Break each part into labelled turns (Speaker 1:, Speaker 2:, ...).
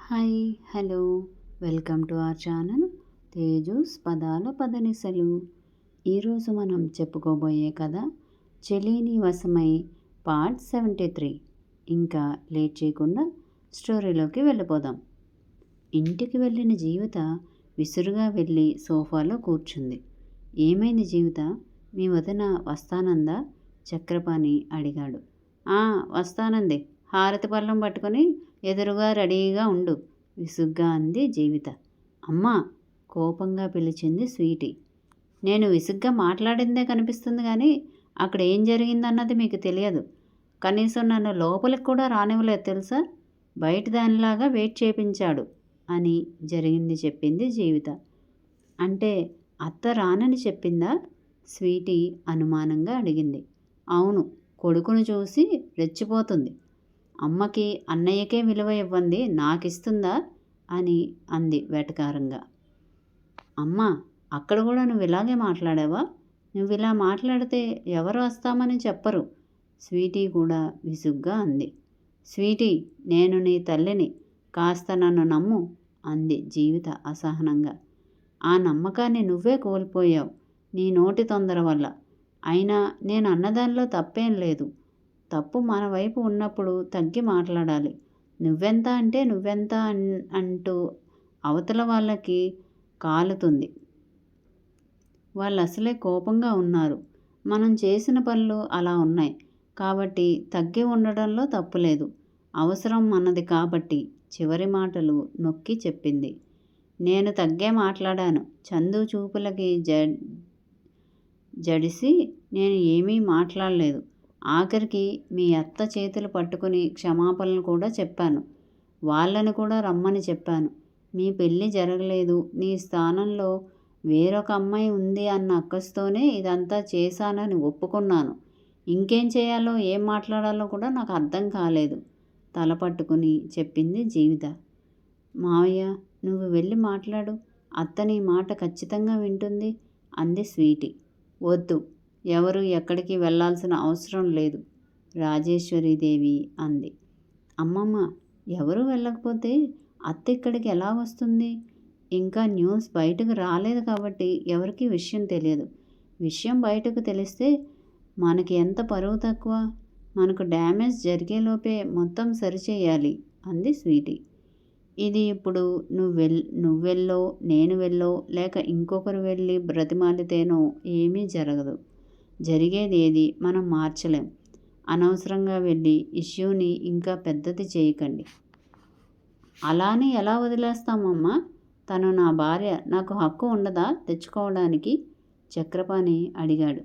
Speaker 1: Hi hello welcome to our channel Teju's పదాల పదనిసలు. ఈరోజు మనం చెప్పుకోబోయే కథ చెలిని వశమై పార్ట్ 73. ఇంకా లేట్ చేయకుండా స్టోరీలోకి వెళ్ళిపోదాం. ఇంటికి వెళ్ళిన జీవిత విసురుగా వెళ్ళి సోఫాలో కూర్చుంది. ఏమైంది జీవిత, మీ వదిన వస్తానందా? చక్రపాణి అడిగాడు. వస్తానంది, హారతి పళ్ళం పట్టుకొని ఎదురుగా రెడీగా ఉండు, విసుగ్గా అంది జీవిత. అమ్మా, కోపంగా పిలిచింది స్వీటీ. నేను విసుగ్గా మాట్లాడిందే కనిపిస్తుంది కానీ అక్కడ ఏం జరిగిందన్నది మీకు తెలియదు. కనీసం నన్ను లోపలికి కూడా రానివ్వలేదు తెలుసా. బయట దానిలాగా వెయిట్ చేపించాడు అని జరిగింది చెప్పింది జీవిత. అంటే అత్త రానని చెప్పిందా? స్వీటీ అనుమానంగా అడిగింది. అవును, కొడుకును చూసి రెచ్చిపోతుంది. అమ్మకి అన్నయ్యకే విలువ ఇవ్వంది, నాకిస్తుందా అని అంది వెటకారంగా. అమ్మా, అక్కడ కూడా నువ్వు ఇలాగే మాట్లాడావా? నువ్వు ఇలా మాట్లాడితే ఎవరు వస్తామని చెప్పరు. స్వీటీ కూడా విసుగ్గా అంది. స్వీటీ, నేను నీ తల్లిని, కాస్త నన్ను నమ్ము అంది జీవిత అసహనంగా. ఆ నమ్మకాన్ని నువ్వే కోల్పోయావు నీ నోటి తొందర వల్ల. అయినా నేను అన్నదానిలో తప్పేం లేదు. తప్పు మన వైపు ఉన్నప్పుడు తగ్గి మాట్లాడాలి. నువ్వెంత అంటే నువ్వెంత అంటూ అవతల వాళ్ళకి కాలుతుంది. వాళ్ళు అసలే కోపంగా ఉన్నారు. మనం చేసిన పనులు అలా ఉన్నాయి కాబట్టి తగ్గి ఉండడంలో తప్పులేదు. అవసరం మనది కాబట్టి చివరి మాటలు నొక్కి చెప్పింది. నేను తగ్గే మాట్లాడాను. చందు చూపులకి జడిసి నేను ఏమీ మాట్లాడలేదు. ఆఖరికి మీ అత్త చేతులు పట్టుకుని క్షమాపణలు కూడా చెప్పాను. వాళ్ళని కూడా రమ్మని చెప్పాను. మీ పెళ్ళి జరగలేదు, నీ స్థానంలో వేరొక అమ్మాయి ఉంది అన్న అక్కస్తోనే ఇదంతా చేశానని ఒప్పుకున్నాను. ఇంకేం చేయాలో ఏం మాట్లాడాలో కూడా నాకు అర్థం కాలేదు తల పట్టుకుని చెప్పింది జీవిత. మావయ్య, నువ్వు వెళ్ళి మాట్లాడు, అత్త నీ మాట ఖచ్చితంగా వింటుంది అంది స్వీటీ. వద్దు, ఎవరు ఎక్కడికి వెళ్ళాల్సిన అవసరం లేదు రాజేశ్వరీదేవి అంది. అమ్మమ్మ, ఎవరు వెళ్ళకపోతే అత్త ఇక్కడికి ఎలా వస్తుంది? ఇంకా న్యూస్ బయటకు రాలేదు కాబట్టి ఎవరికి విషయం తెలియదు. విషయం బయటకు తెలిస్తే మనకి ఎంత పరువు తక్కువ. మనకు డ్యామేజ్ జరిగేలోపే మొత్తం సరిచేయాలి అంది స్వీటీ. ఇది ఇప్పుడు నువ్వెళ్ళో నేను వెళ్ళో లేక ఇంకొకరు వెళ్ళి బ్రతిమాలితేనో ఏమీ జరగదు. జరిగేది ఏది మనం మార్చలేం. అనవసరంగా వెళ్ళి ఇష్యూని ఇంకా పెద్దది చేయకండి. అలానే ఎలా వదిలేస్తామమ్మా? తను నా భార్య, నాకు హక్కు ఉండదా తెచ్చుకోవడానికి? చక్రపాణి అడిగాడు.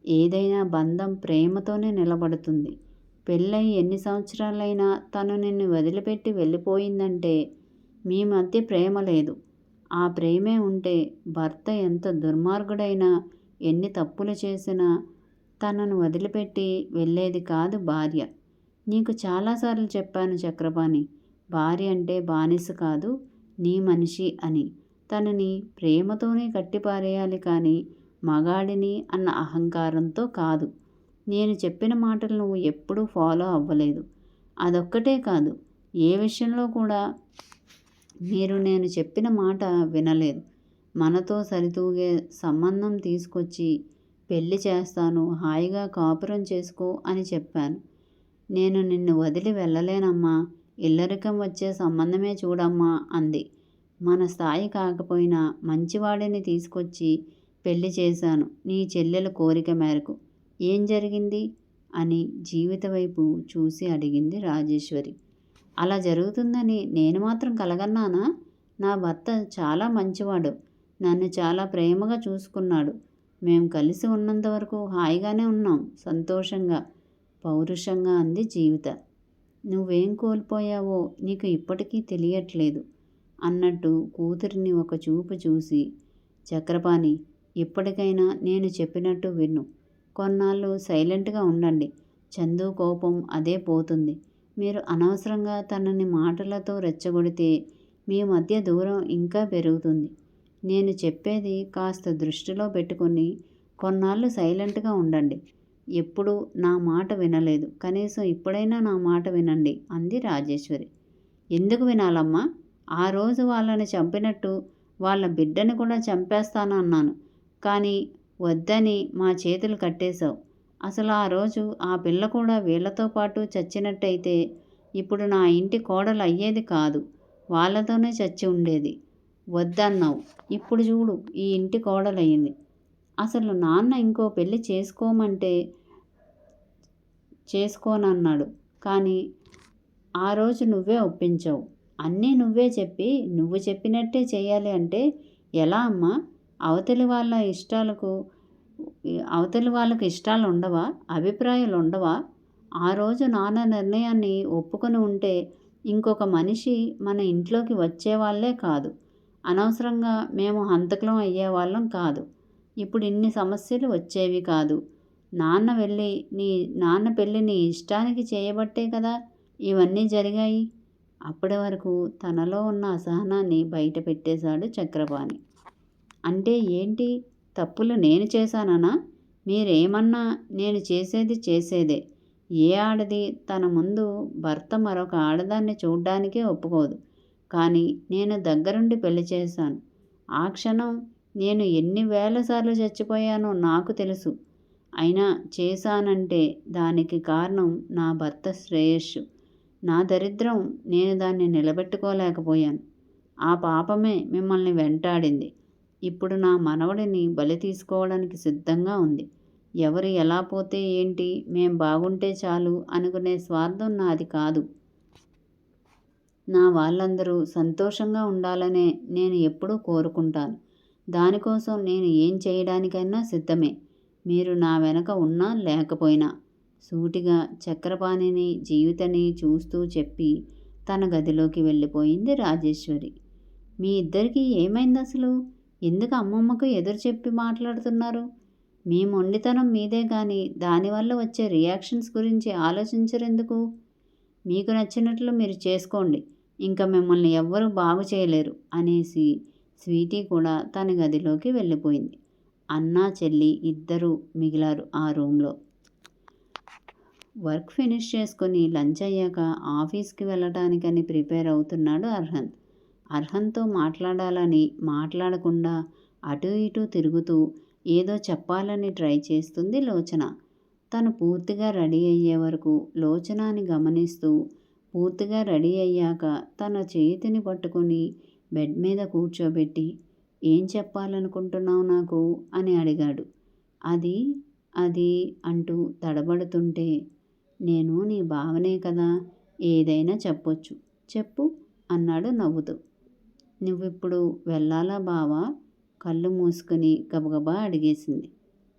Speaker 1: ఏదైనా బంధం ప్రేమతోనే నిలబడుతుంది. పెళ్ళై ఎన్ని సంవత్సరాలైనా తను నిన్ను వదిలిపెట్టి వెళ్ళిపోయిందంటే మీ మధ్య ప్రేమ లేదు. ఆ ప్రేమే ఉంటే భర్త ఎంత దుర్మార్గుడైనా ఎన్ని తప్పులు చేసినా తనను వదిలిపెట్టి వెళ్ళేది కాదు భార్య. నీకు చాలాసార్లు చెప్పాను చక్రపాణి, భార్య అంటే బానిస కాదు, నీ మనిషి అని. తనని ప్రేమతోనే కట్టిపారేయాలి కానీ మగాడిని అన్న అహంకారంతో కాదు. నేను చెప్పిన మాటలు నువ్వు ఎప్పుడూ ఫాలో అవ్వలేదు. అదొక్కటే కాదు, ఏ విషయంలో కూడా మీరు నేను చెప్పిన మాట వినలేదు. మనతో సరితూగే సంబంధం తీసుకొచ్చి పెళ్లి చేస్తాను, హాయిగా కాపురం చేసుకో అని చెప్పాను. నేను నిన్ను వదిలి వెళ్ళలేనమ్మా, ఇల్లరికం వచ్చే సంబంధమే చూడమ్మా అంది. మన స్థాయి కాకపోయినా మంచివాడిని తీసుకొచ్చి పెళ్లి చేశాను నీ చెల్లెల కోరిక మేరకు. ఏం జరిగింది అని జీవిత వైపు చూసి అడిగింది రాజేశ్వరి. అలా జరుగుతుందని నేను మాత్రం కలగన్నానా? నా భర్త చాలా మంచివాడు, నన్ను చాలా ప్రేమగా చూసుకున్నాడు. మేం కలిసి ఉన్నంత వరకు హాయిగానే ఉన్నాం, సంతోషంగా, పౌరుషంగా అంది జీవిత. నువ్వేం కోల్పోయావో నీకు ఇప్పటికీ తెలియట్లేదు అన్నట్టు కూతురిని ఒక చూపు చూసి, చక్రపాణి, ఇప్పటికైనా నేను చెప్పినట్టు విను. కొన్నాళ్ళు సైలెంట్గా ఉండండి. చందు కోపం అదే పోతుంది. మీరు అనవసరంగా తనని మాటలతో రెచ్చగొడితే మీ మధ్య దూరం ఇంకా పెరుగుతుంది. నేను చెప్పేది కాస్త దృష్టిలో పెట్టుకొని కొన్నాళ్ళు సైలెంట్గా ఉండండి. ఎప్పుడు నా మాట వినలేదు, కనీసం ఇప్పుడైనా నా మాట వినండి అంది రాజేశ్వరి. ఎందుకు వినాలమ్మా? ఆ రోజు వాళ్ళని చంపినట్టు వాళ్ళ బిడ్డని కూడా చంపేస్తాను అన్నాను, కానీ వద్దని మా చేతులు కట్టేశావు. అసలు ఆ రోజు ఆ పిల్ల కూడా వీళ్ళతో పాటు చచ్చినట్టయితే ఇప్పుడు నా ఇంటి కోడలు అయ్యేది కాదు, వాళ్ళతోనే చచ్చి ఉండేది. వద్దన్నావు, ఇప్పుడు చూడు ఈ ఇంటి కోడలయ్యింది. అసలు నాన్న ఇంకో పెళ్ళి చేసుకోమంటే చేసుకోనన్నాడు, కానీ ఆ రోజు నువ్వే ఒప్పించావు. అన్నీ నువ్వే చెప్పి నువ్వు చెప్పినట్టే చేయాలి అంటే ఎలా అమ్మా? అవతలి వాళ్ళకి ఇష్టాలు ఉండవా? అభిప్రాయాలు ఉండవా? ఆ రోజు నాన్న నిర్ణయాన్ని ఒప్పుకొని ఉంటే ఇంకొక మనిషి మన ఇంట్లోకి వచ్చేవాళ్ళే కాదు, అనవసరంగా మేము హంతకులం అయ్యేవాళ్ళం కాదు, ఇప్పుడు ఇన్ని సమస్యలు వచ్చేవి కాదు. నాన్న పెళ్ళి నీ ఇష్టానికి చేయబట్టే కదా ఇవన్నీ జరిగాయి. అప్పటి వరకు తనలో ఉన్న అసహనాన్ని బయట పెట్టేశాడు చక్రపాణి. అంటే ఏంటి? తప్పులు నేను చేశాననా? మీరేమన్నా నేను చేసేదే. ఏ ఆడది తన ముందు భర్త మరొక ఆడదాన్ని చూడ్డానికే ఒప్పుకోదు, కానీ నేను దగ్గరుండి పెళ్లి చేశాను. ఆ క్షణం నేను ఎన్ని వేల సార్లు చచ్చిపోయానో నాకు తెలుసు. అయినా చేశానంటే దానికి కారణం నా భర్త శ్రేయస్సు. నా దరిద్రం నేను దాన్ని నిలబెట్టుకోలేకపోయాను. ఆ పాపమే మిమ్మల్ని వెంటాడింది. ఇప్పుడు నా మనవడిని బలి తీసుకోవడానికి సిద్ధంగా ఉంది. ఎవరు ఎలా పోతే ఏంటి, మేం బాగుంటే చాలు అనుకునే స్వార్థం నాది కాదు. నా వాళ్ళందరూ సంతోషంగా ఉండాలనే నేను ఎప్పుడూ కోరుకుంటాను. దానికోసం నేను ఏం చేయడానికైనా సిద్ధమే, మీరు నా వెనక ఉన్నా లేకపోయినా, సూటిగా చక్రపాణిని జీవితని చూస్తూ చెప్పి తన గదిలోకి వెళ్ళిపోయింది రాజేశ్వరి. మీ ఇద్దరికీ ఏమైంది అసలు? ఎందుకు అమ్మమ్మకు ఎదురు చెప్పి మాట్లాడుతున్నారు? మీ మొండితనం మీదే కానీ దానివల్ల వచ్చే రియాక్షన్స్ గురించి ఆలోచించరెందుకు? మీకు నచ్చినట్లు మీరు చేసుకోండి, ఇంకా మిమ్మల్ని ఎవ్వరూ బాగు చేయలేరు అనేసి స్వీటీ కూడా తన గదిలోకి వెళ్ళిపోయింది. అన్నా చెల్లి ఇద్దరూ మిగిలారు ఆ రూమ్లో. వర్క్ ఫినిష్ చేసుకొని లంచ్ అయ్యాక ఆఫీస్కి వెళ్ళటానికని ప్రిపేర్ అవుతున్నాడు అర్హన్. అర్హన్తో మాట్లాడాలని మాట్లాడకుండా అటు ఇటు తిరుగుతూ ఏదో చెప్పాలని ట్రై చేస్తుంది లోచన. తను పూర్తిగా రెడీ అయ్యే వరకు లోచనాని గమనిస్తూ పూర్తిగా రెడీ అయ్యాక తన చేతిని పట్టుకొని బెడ్ మీద కూర్చోబెట్టి, ఏం చెప్పాలనుకుంటున్నావు నాకు అని అడిగాడు. అది అంటూ తడబడుతుంటే, నేను నీ బావనే కదా, ఏదైనా చెప్పొచ్చు, చెప్పు అన్నాడు నవ్వుతూ. నువ్విప్పుడు వెళ్ళాలా బావా? కళ్ళు మూసుకుని గబగబా అడిగేసింది.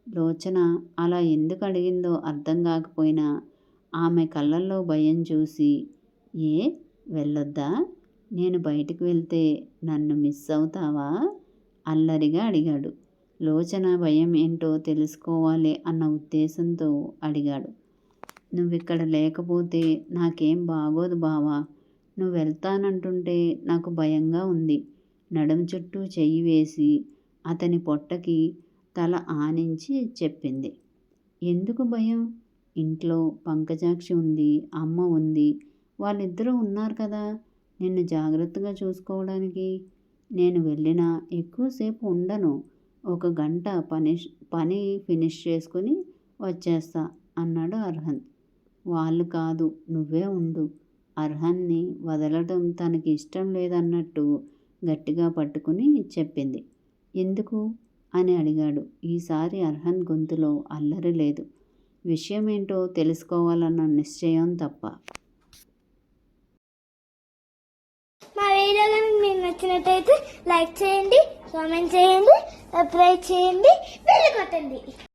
Speaker 1: లోచన అలా ఎందుకు అడిగిందో అర్థం కాకపోయినా ఆమె కళ్ళల్లో భయం చూసి, ఏ వెళ్ళొద్దా? నేను బయటికి వెళ్తే నన్ను మిస్ అవుతావా? అల్లరిగా అడిగాడు. లోచన భయం ఏంటో తెలుసుకోవాలి అన్న ఉద్దేశంతో అడిగాడు. నువ్విక్కడ లేకపోతే నాకేం బాగోదు బావా. నువ్వు వెళ్తానంటుంటే నాకు భయంగా ఉంది. నడుం చుట్టూ చెయ్యి వేసి అతని పొట్టకి తల ఆనించి చెప్పింది. ఎందుకు భయం? ఇంట్లో పంకజాక్షి ఉంది, అమ్మ ఉంది, వాళ్ళిద్దరూ ఉన్నారు కదా నిన్ను జాగ్రత్తగా చూసుకోవడానికి. నేను వెళ్ళినా ఎక్కువసేపు ఉండను, 1 గంట పని ఫినిష్ చేసుకుని వచ్చేస్తా అన్నాడు అర్హన్. వాళ్ళు కాదు, నువ్వే ఉండు. అర్హన్ని వదలటం తనకి ఇష్టం లేదన్నట్టు గట్టిగా పట్టుకుని చెప్పింది. ఎందుకు అని అడిగాడు. ఈసారి అర్హన్ గొంతులో అల్లరి లేదు, విషయం ఏంటో తెలుసుకోవాలన్న నిశ్చయం తప్ప.
Speaker 2: మా వీడియో కనుక మీకు నచ్చినట్టయితే లైక్ చేయండి, కామెంట్ చేయండి, సబ్స్క్రైబ్ చేయండి, బెల్ కొట్టండి.